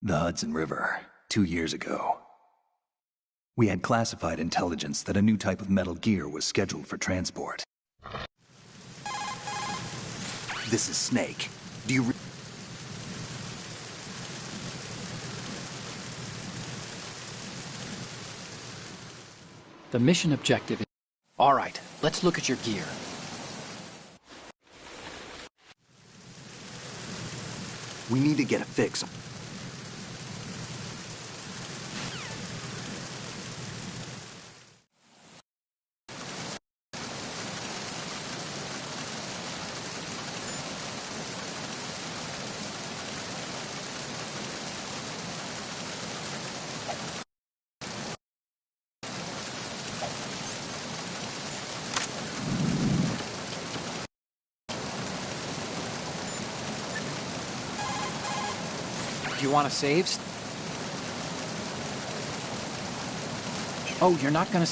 The Hudson River, 2 years ago. We had classified intelligence that a new type of metal gear was scheduled for transport. This is Snake. Do you The mission objective is... All right, let's look at your gear. We need to get a fix. Do you want to save? Oh, you're not gonna...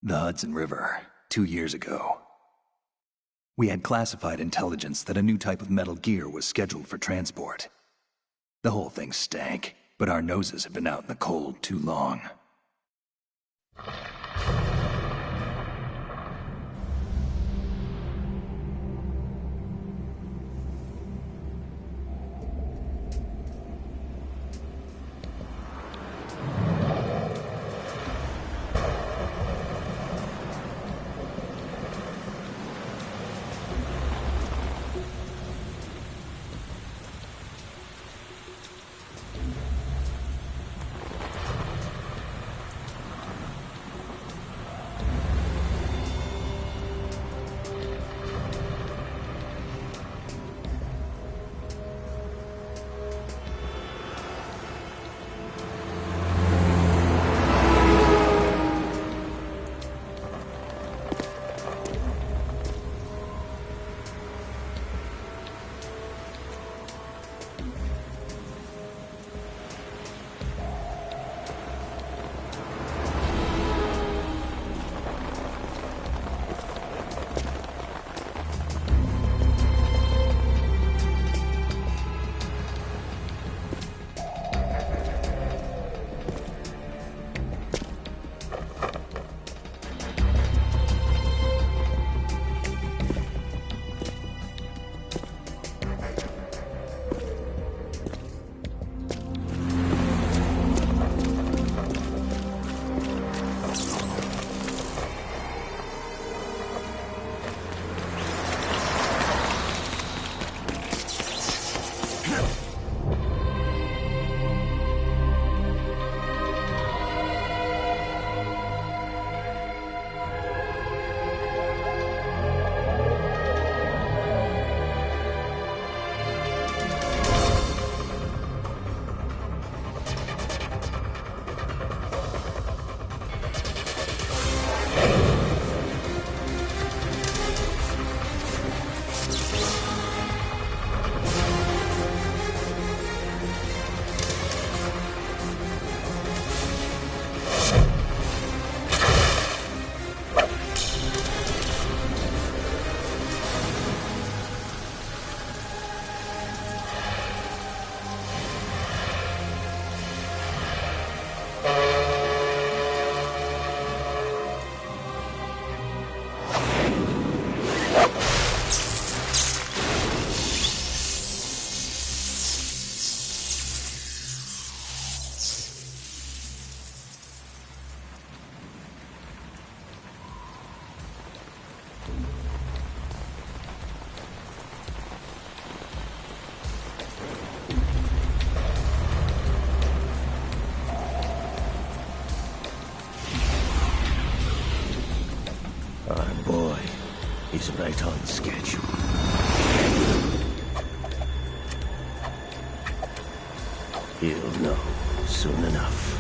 The Hudson River, 2 years ago. We had classified intelligence that a new type of metal gear was scheduled for transport. The whole thing stank, but our noses had been out in the cold too long. Our boy is right on schedule. He'll know soon enough.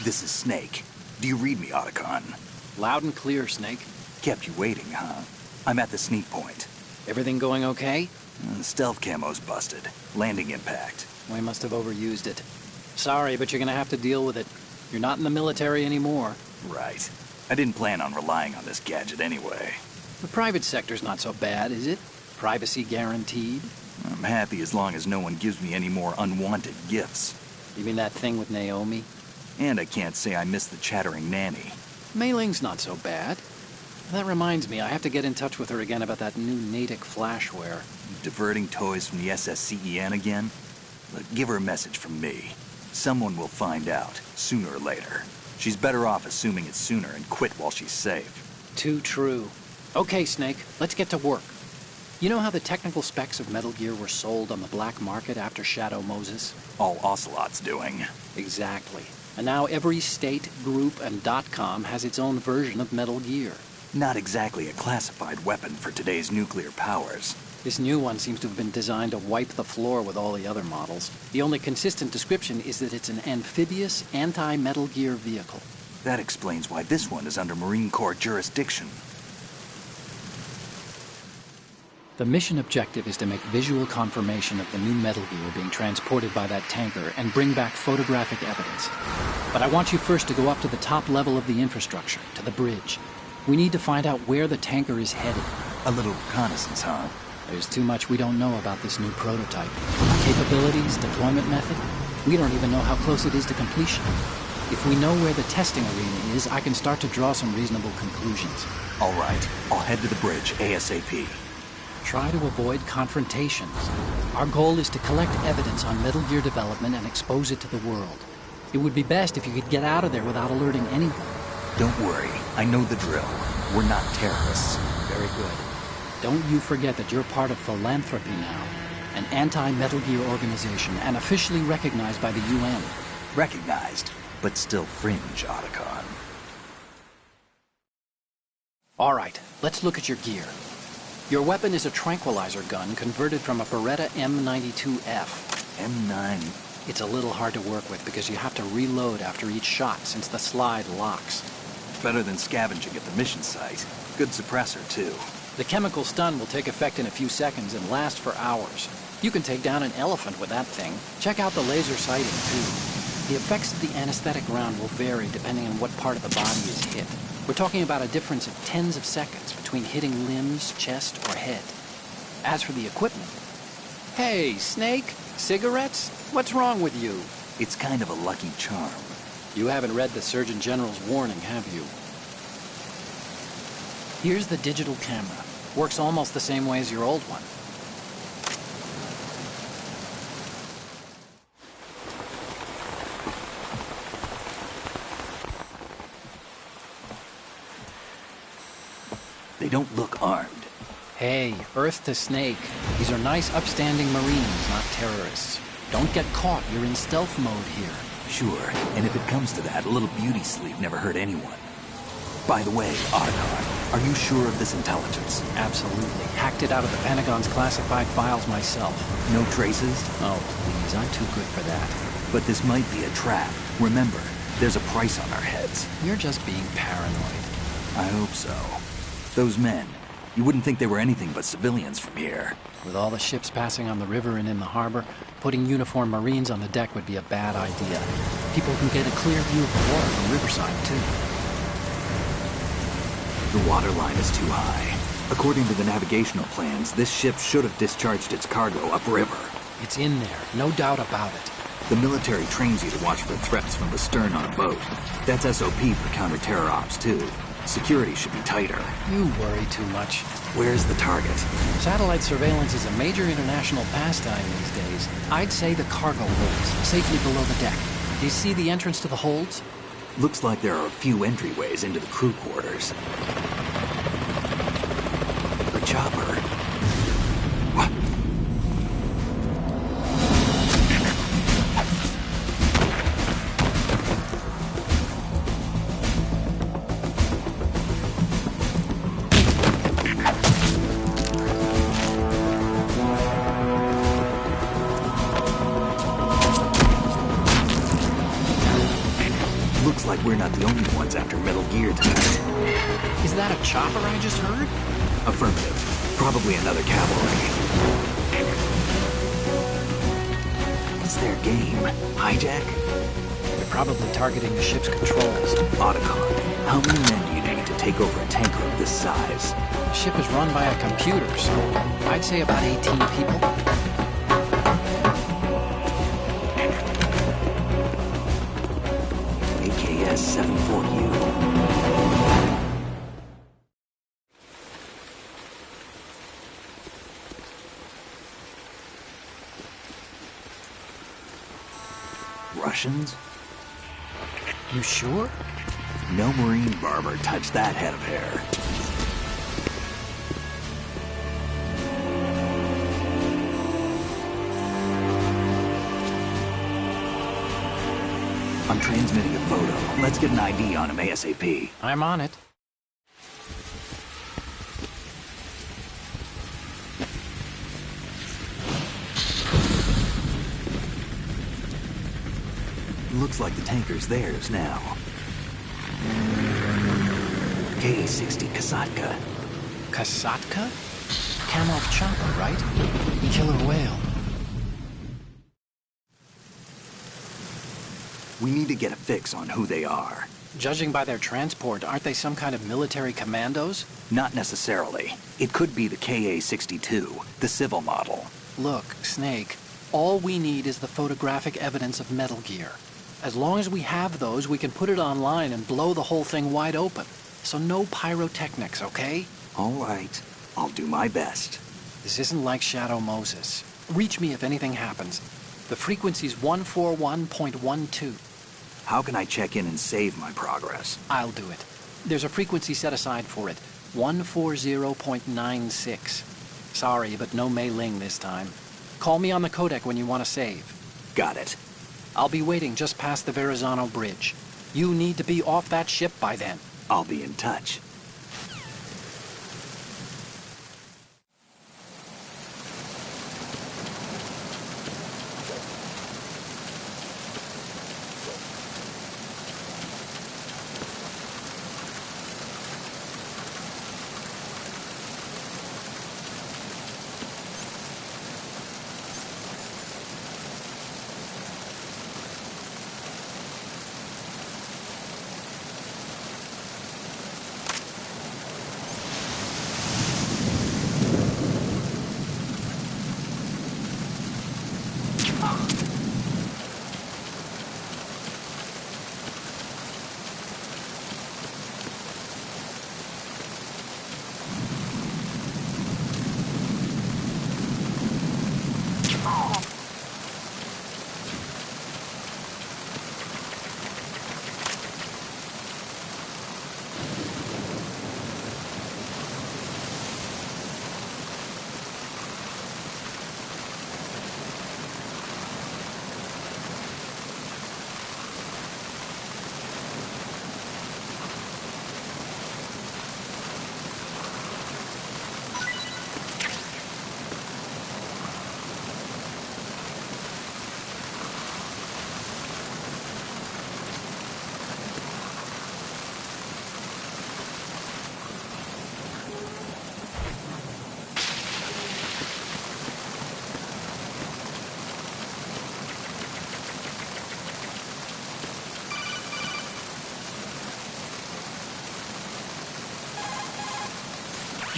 This is Snake. Do you read me, Otacon? Loud and clear, Snake. Kept you waiting, huh? I'm at the sneak point. Everything going okay? Stealth camo's busted. Landing impact. We must have overused it. Sorry, but you're gonna have to deal with it. You're not in the military anymore. Right. I didn't plan on relying on this gadget anyway. The private sector's not so bad, is it? Privacy guaranteed? I'm happy as long as no one gives me any more unwanted gifts. You mean that thing with Naomi? And I can't say I miss the chattering nanny. Mei Ling's not so bad. That reminds me, I have to get in touch with her again about that new Natick flashware. Diverting toys from the SSCEN again? Look, give her a message from me. Someone will find out, sooner or later. She's better off assuming it's sooner and quit while she's safe. Too true. Okay, Snake, let's get to work. You know how the technical specs of Metal Gear were sold on the black market after Shadow Moses? All Ocelot's doing. Exactly. And now every state, group, and .com has its own version of Metal Gear. Not exactly a classified weapon for today's nuclear powers. This new one seems to have been designed to wipe the floor with all the other models. The only consistent description is that it's an amphibious, anti-Metal Gear vehicle. That explains why this one is under Marine Corps jurisdiction. The mission objective is to make visual confirmation of the new Metal Gear being transported by that tanker and bring back photographic evidence. But I want you first to go up to the top level of the infrastructure, to the bridge. We need to find out where the tanker is headed. A little reconnaissance, huh? There's too much we don't know about this new prototype. Capabilities, deployment method. We don't even know how close it is to completion. If we know where the testing arena is, I can start to draw some reasonable conclusions. All right, I'll head to the bridge ASAP. Try to avoid confrontations. Our goal is to collect evidence on Metal Gear development and expose it to the world. It would be best if you could get out of there without alerting anyone. Don't worry, I know the drill. We're not terrorists. Very good. Don't you forget that you're part of Philanthropy now, an anti-Metal Gear organization and officially recognized by the UN. Recognized, but still fringe, Otacon. All right, let's look at your gear. Your weapon is a tranquilizer gun converted from a Beretta M92F. M9. It's a little hard to work with because you have to reload after each shot since the slide locks. Better than scavenging at the mission site. Good suppressor, too. The chemical stun will take effect in a few seconds and last for hours. You can take down an elephant with that thing. Check out the laser sighting, too. The effects of the anesthetic round will vary depending on what part of the body is hit. We're talking about a difference of tens of seconds between hitting limbs, chest, or head. As for the equipment... Hey, Snake? Cigarettes? What's wrong with you? It's kind of a lucky charm. You haven't read the Surgeon General's warning, have you? Here's the digital camera. Works almost the same way as your old one. They don't look armed. Hey, Earth to Snake. These are nice, upstanding Marines, not terrorists. Don't get caught. You're in stealth mode here. Sure, and if it comes to that, a little beauty sleep never hurt anyone. By the way, Otacon, are you sure of this intelligence? Absolutely. Hacked it out of the Pentagon's classified files myself. No traces? Oh, please, I'm too good for that. But this might be a trap. Remember, there's a price on our heads. You're just being paranoid. I hope so. Those men, you wouldn't think they were anything but civilians from here. With all the ships passing on the river and in the harbor, putting uniformed Marines on the deck would be a bad idea. People can get a clear view of the water from Riverside, too. The water line is too high. According to the navigational plans, this ship should have discharged its cargo upriver. It's in there, no doubt about it. The military trains you to watch for threats from the stern on a boat. That's SOP for counter-terror ops, too. Security should be tighter. You worry too much. Where's the target? Satellite surveillance is a major international pastime these days. I'd say the cargo holds, safely below the deck. Do you see the entrance to the holds? Looks like there are a few entryways into the crew quarters. The chopper. What? Looks like we're not the only ones after Metal Gear tonight. Is that a chopper I just heard? Affirmative. Probably another cavalry. What's their game? Hijack? They're probably targeting the ship's controls. Otacon, how many men do you need to take over a tanker of this size? The ship is run by a computer, so I'd say about 18 people. AKS 74U. Russians? You sure? No Marine barber touched that head of hair. I'm transmitting a photo. Let's get an ID on him ASAP. I'm on it. Looks like the tanker's theirs now. KA-60 Kasatka. Kasatka? Kamov chopper, right? Killer whale. We need to get a fix on who they are. Judging by their transport, aren't they some kind of military commandos? Not necessarily. It could be the KA-62, the civil model. Look, Snake, all we need is the photographic evidence of Metal Gear. As long as we have those, we can put it online and blow the whole thing wide open. So no pyrotechnics, okay? All right. I'll do my best. This isn't like Shadow Moses. Reach me if anything happens. The frequency's 141.12. How can I check in and save my progress? I'll do it. There's a frequency set aside for it. 140.96. Sorry, but no Mei Ling this time. Call me on the codec when you want to save. Got it. I'll be waiting just past the Verrazano Bridge. You need to be off that ship by then. I'll be in touch.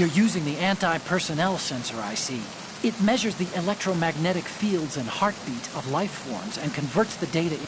You're using the anti-personnel sensor, I see. It measures the electromagnetic fields and heartbeat of life forms and converts the data.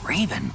Raven.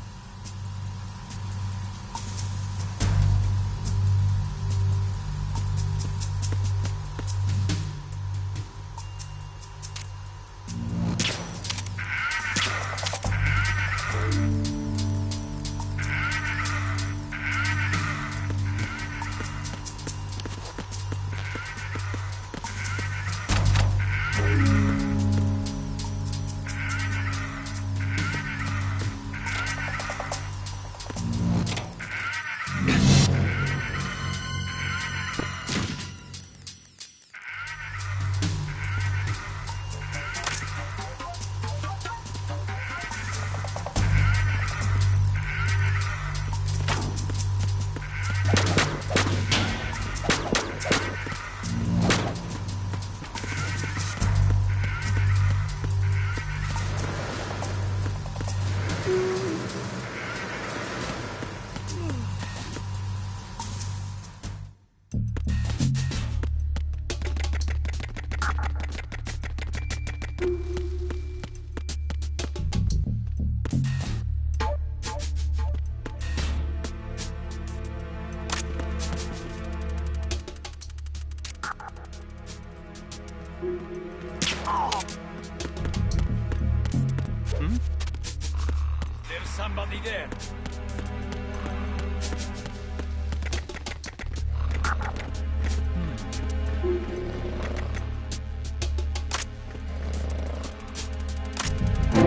There's somebody there.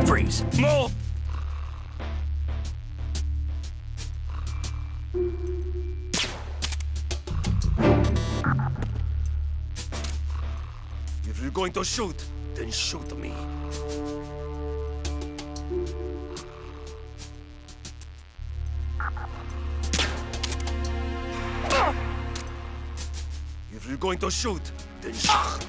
Freeze! Move! If you're going to shoot, then shoot me. If you're going to shoot, then shoot.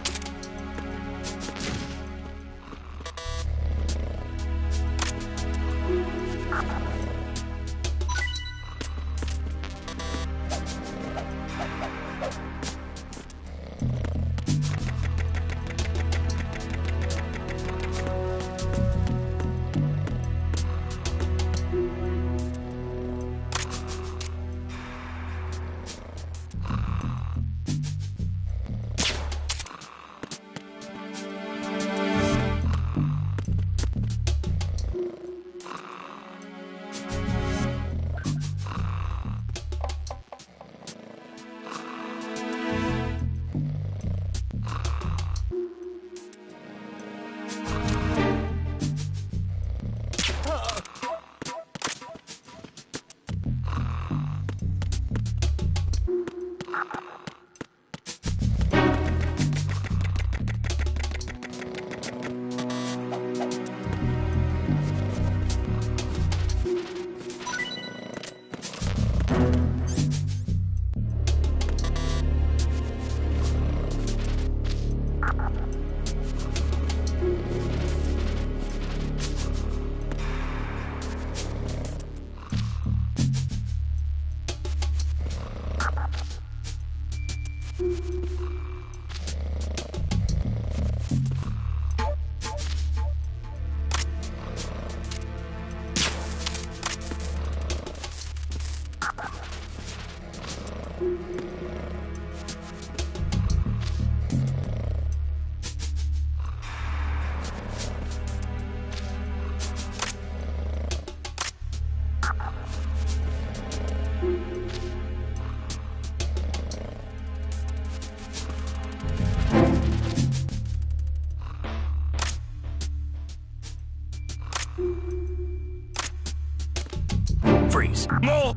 Freeze. Move!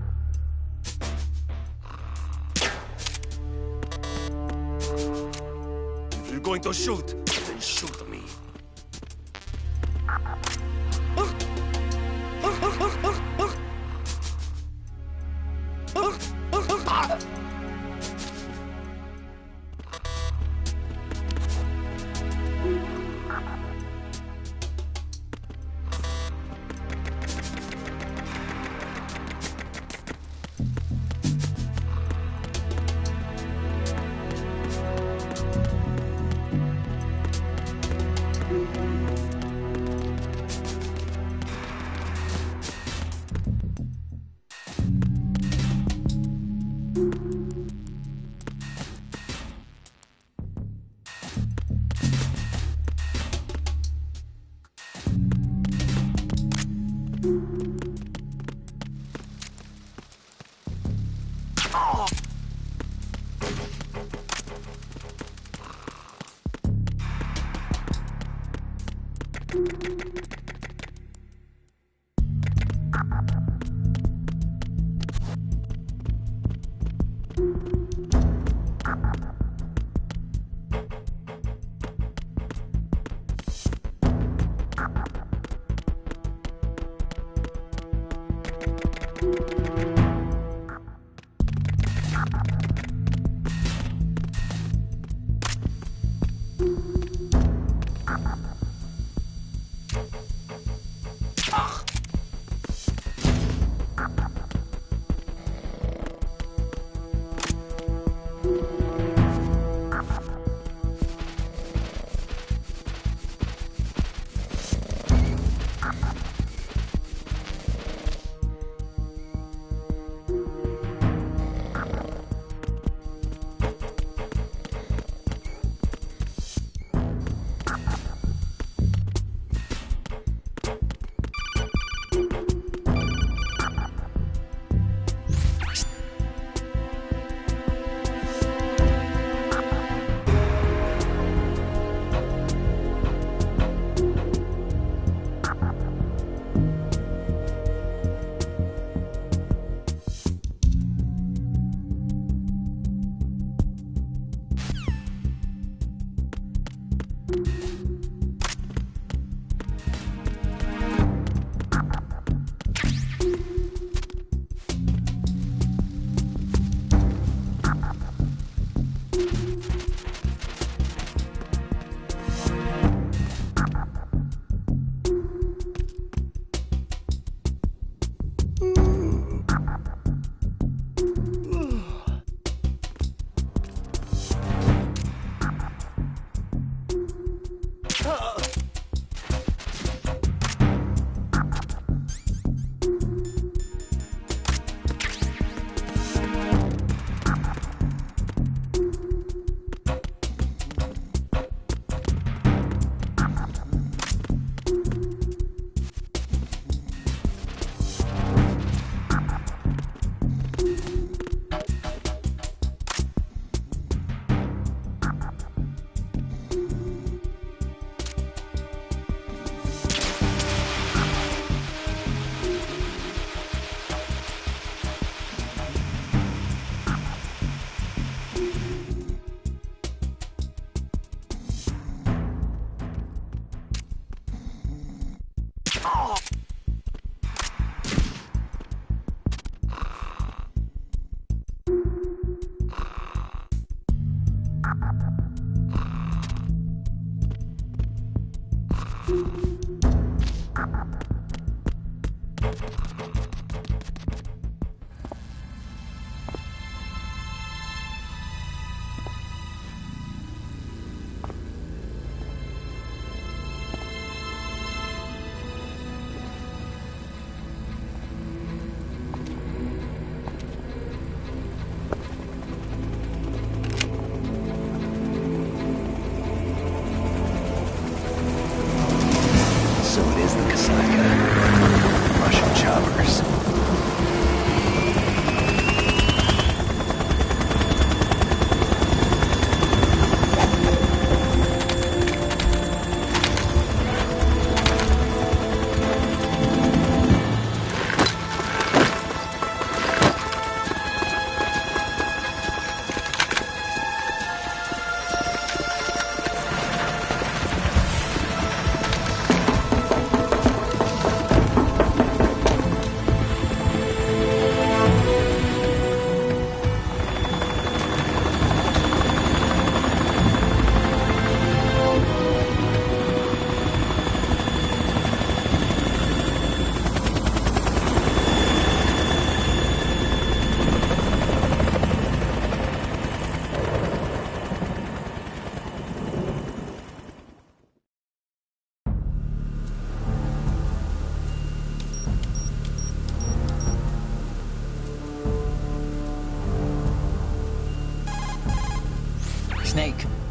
If you're going to shoot, then shoot me.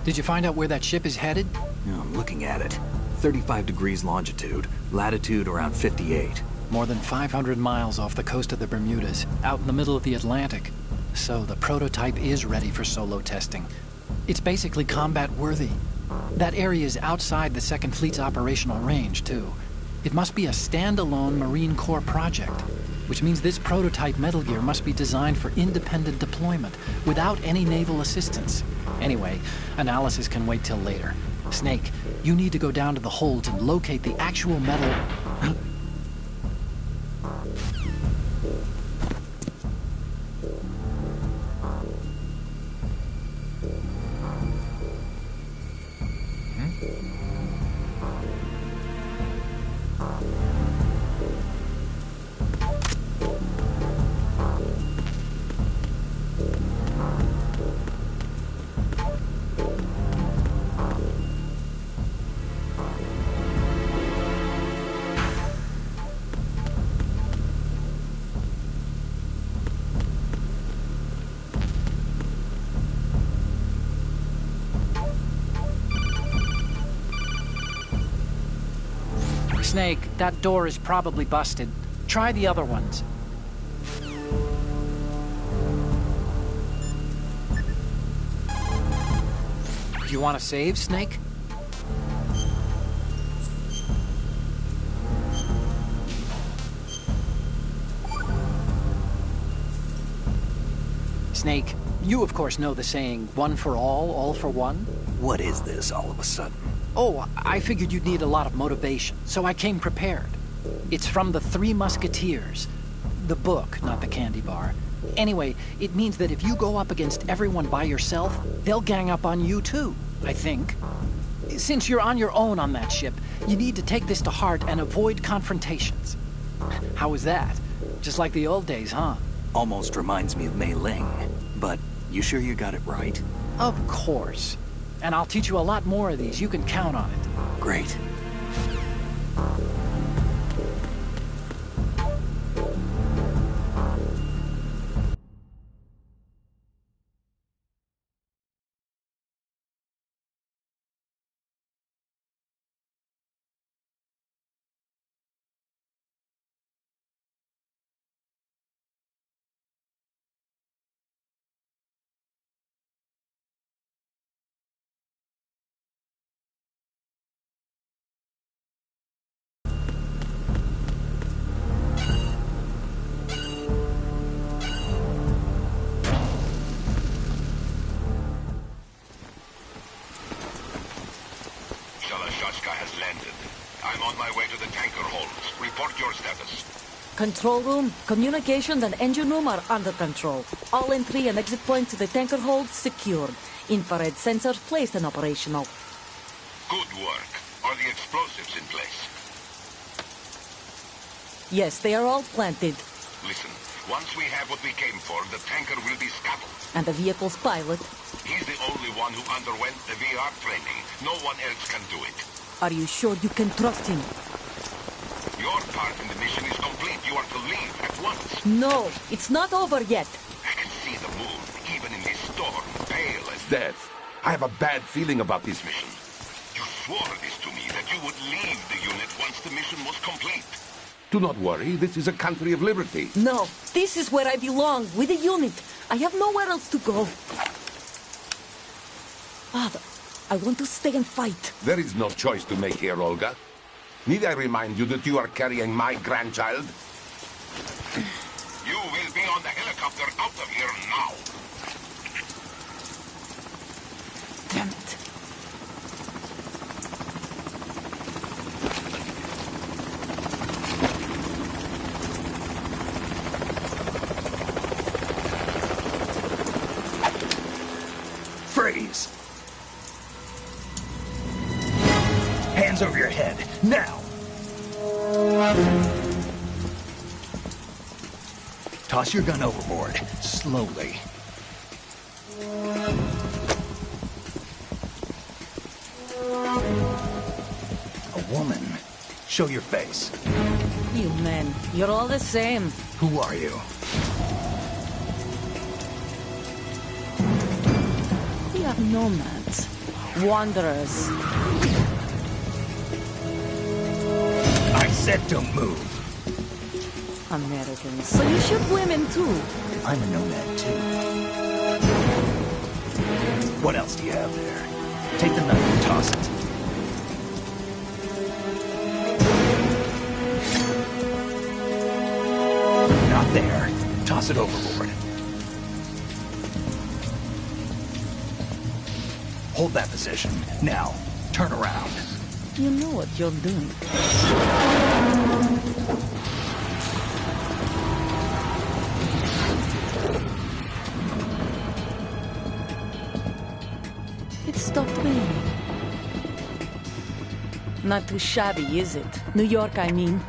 Did you find out where that ship is headed? Yeah, I'm looking at it. 35 degrees longitude, latitude around 58. More than 500 miles off the coast of the Bermudas, out in the middle of the Atlantic. So the prototype is ready for solo testing. It's basically combat-worthy. That area is outside the Second Fleet's operational range, too. It must be a standalone Marine Corps project, which means this prototype Metal Gear must be designed for independent deployment, without any naval assistance. Anyway, analysis can wait till later. Snake, you need to go down to the holds and locate the actual metal... Snake, that door is probably busted. Try the other ones. You want to save, Snake? Snake, you of course know the saying, one for all for one? What is this all of a sudden? Oh, I figured you'd need a lot of motivation, so I came prepared. It's from the Three Musketeers. The book, not the candy bar. Anyway, it means that if you go up against everyone by yourself, they'll gang up on you too, I think. Since you're on your own on that ship, you need to take this to heart and avoid confrontations. How was that? Just like the old days, huh? Almost reminds me of Mei Ling. But you sure you got it right? Of course. And I'll teach you a lot more of these. You can count on it. Great. Has landed. I'm on my way to the tanker holds. Report your status. Control room, communications and engine room are under control. All entry and exit points to the tanker holds secured. Infrared sensors placed and operational. Good work. Are the explosives in place? Yes, they are all planted. Listen, once we have what we came for, the tanker will be scuttled. And the vehicle's pilot? He's the only one who underwent the VR training. No one else can do it. Are you sure you can trust him? Your part in the mission is complete. You are to leave at once. No, it's not over yet. I can see the moon, even in this storm, pale as death. I have a bad feeling about this mission. You swore this to me, that you would leave the unit once the mission was complete. Do not worry, this is a country of liberty. No, this is where I belong, with the unit. I have nowhere else to go. Father, I want to stay and fight. There is no choice to make here, Olga. Need I remind you that you are carrying my grandchild? You will be on the helicopter out of here now. Damn it. Freeze! Hands over your head, now! Toss your gun overboard, slowly. A woman. Show your face. You men, you're all the same. Who are you? We are nomads, Wanderers. I said don't move. Americans. So you shoot women too? I'm a nomad too. What else do you have there? Take the knife and toss it. Not there. Toss it overboard. Hold that position. Now, turn around. You know what you're doing. It stopped raining. Not too shabby, is it? New York, I mean.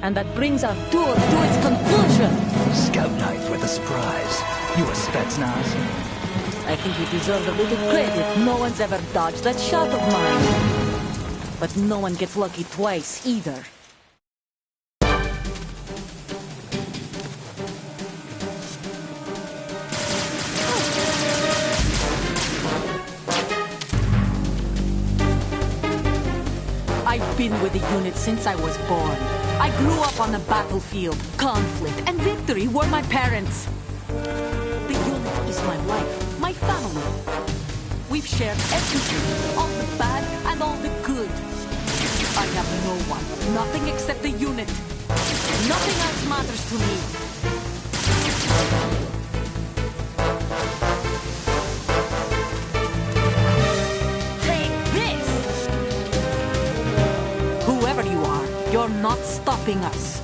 And that brings our tour to its conclusion. Scout knife with a surprise. You a Spetsnaz? I think you deserve a little credit. No one's ever dodged that shot of mine. But no one gets lucky twice, either. I've been with the unit since I was born. I grew up on the battlefield. Conflict and victory were my parents. The unit is my life, my family. We've shared everything, all the bad and all the good. I have no one, nothing except the unit. Nothing else matters to me. You're not stopping us.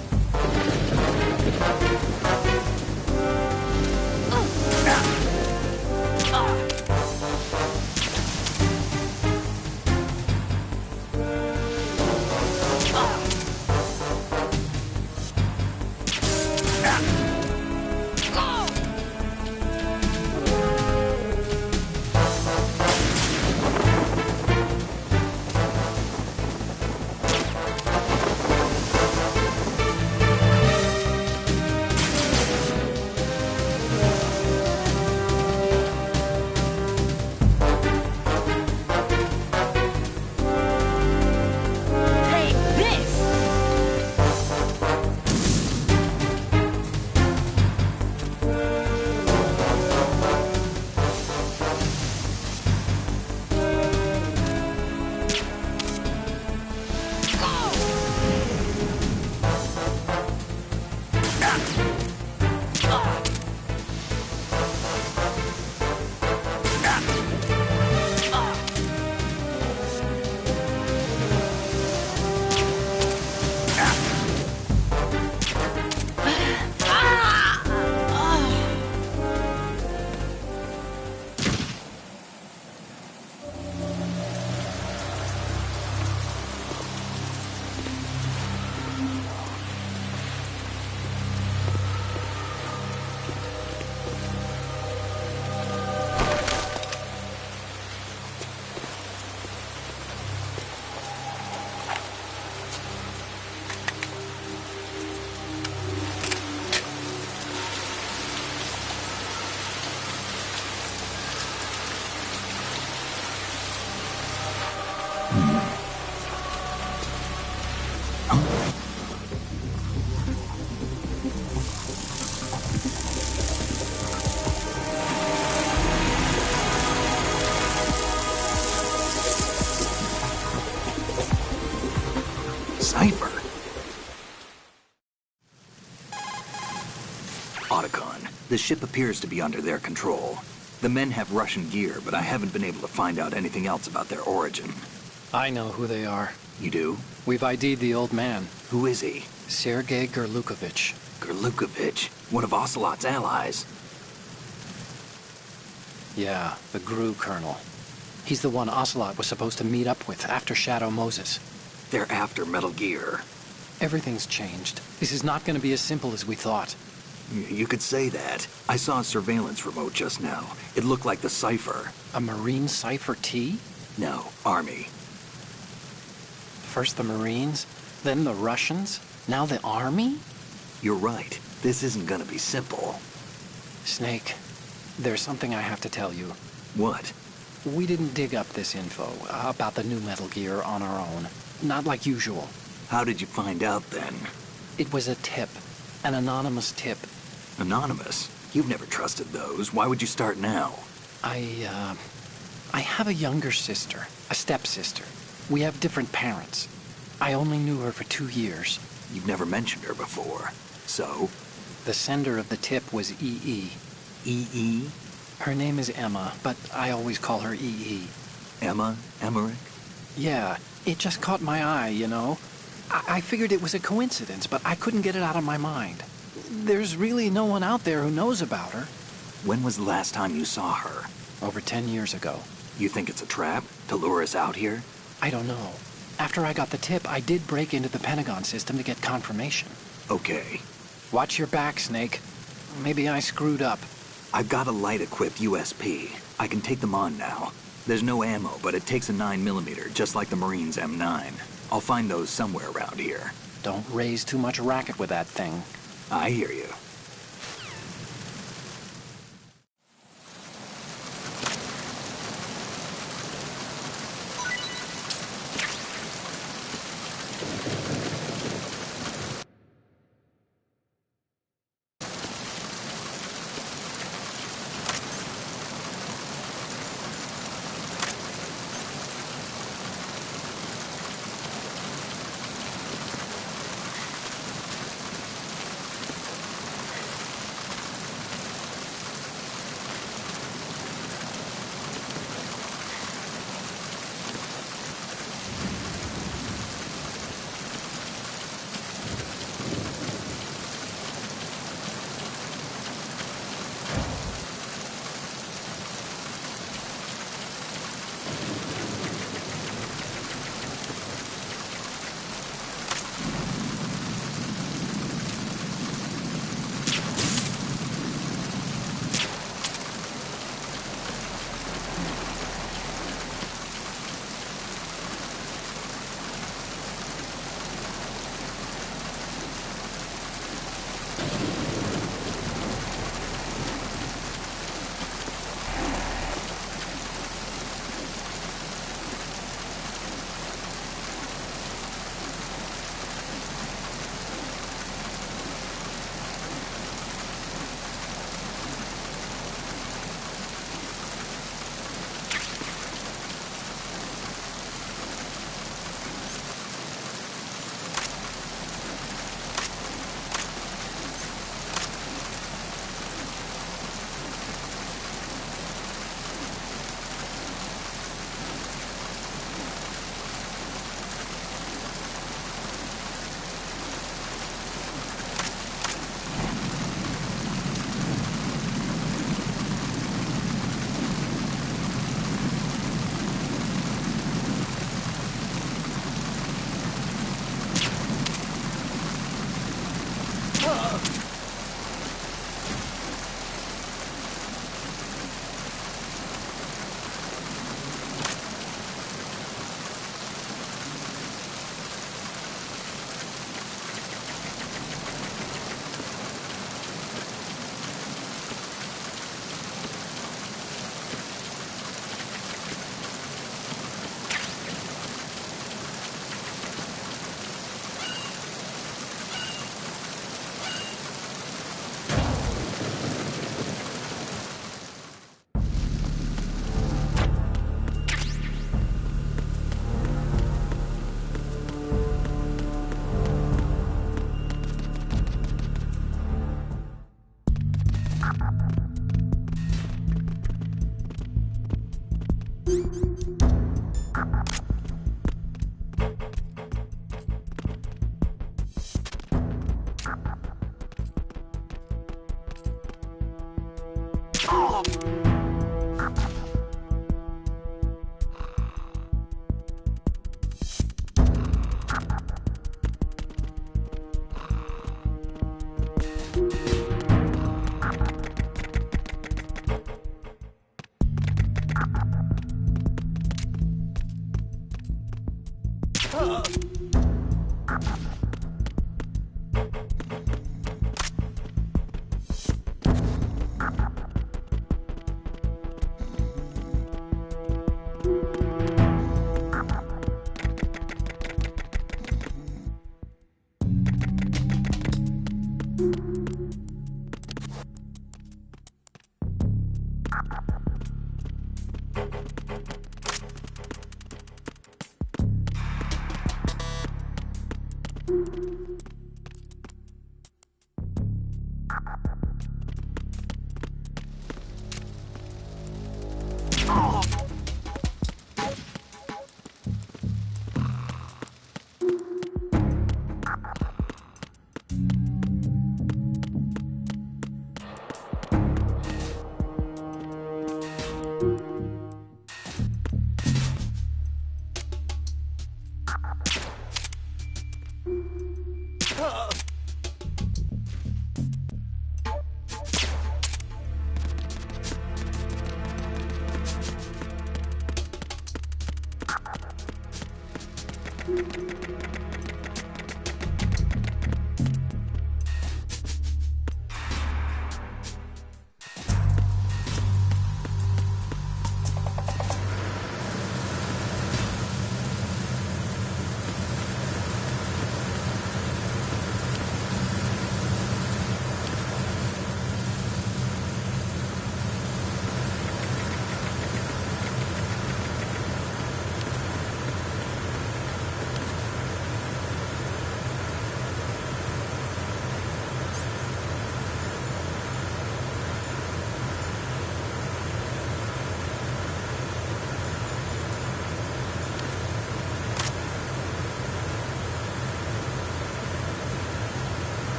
Cipher. Otacon, the ship appears to be under their control. The men have Russian gear, but I haven't been able to find out anything else about their origin. I know who they are. You do? We've ID'd the old man. Who is he? Sergei Gerlukovich. Gerlukovich, one of Ocelot's allies. Yeah, the GRU colonel. He's the one Ocelot was supposed to meet up with after Shadow Moses. They're after Metal Gear. Everything's changed. This is not going to be as simple as we thought. You could say that. I saw a surveillance remote just now. It looked like the Cipher. A Marine Cipher T? No, Army. First the Marines, then the Russians, now the Army? You're right. This isn't gonna be simple. Snake, there's something I have to tell you. What? We didn't dig up this info about the new Metal Gear on our own. Not like usual. How did you find out then? It was a tip. An anonymous tip. Anonymous? You've never trusted those. Why would you start now? I have a younger sister, a stepsister. We have different parents. I only knew her for 2 years. You've never mentioned her before. So? The sender of the tip was EE. EE? Her name is Emma, but I always call her EE. Emma? Emmerich? Yeah, it just caught my eye, you know? I figured it was a coincidence, but I couldn't get it out of my mind. There's really no one out there who knows about her. When was the last time you saw her? Over 10 years ago. You think it's a trap? To lure us out here? I don't know. After I got the tip, I did break into the Pentagon system to get confirmation. Okay. Watch your back, Snake. Maybe I screwed up. I've got a light-equipped USP. I can take them on now. There's no ammo, but it takes a 9mm, just like the Marines' M9. I'll find those somewhere around here. Don't raise too much racket with that thing. I hear you.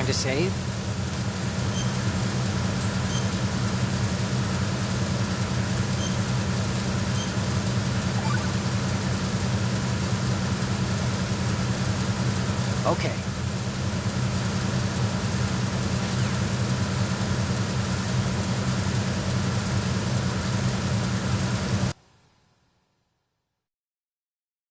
Time to save? Okay,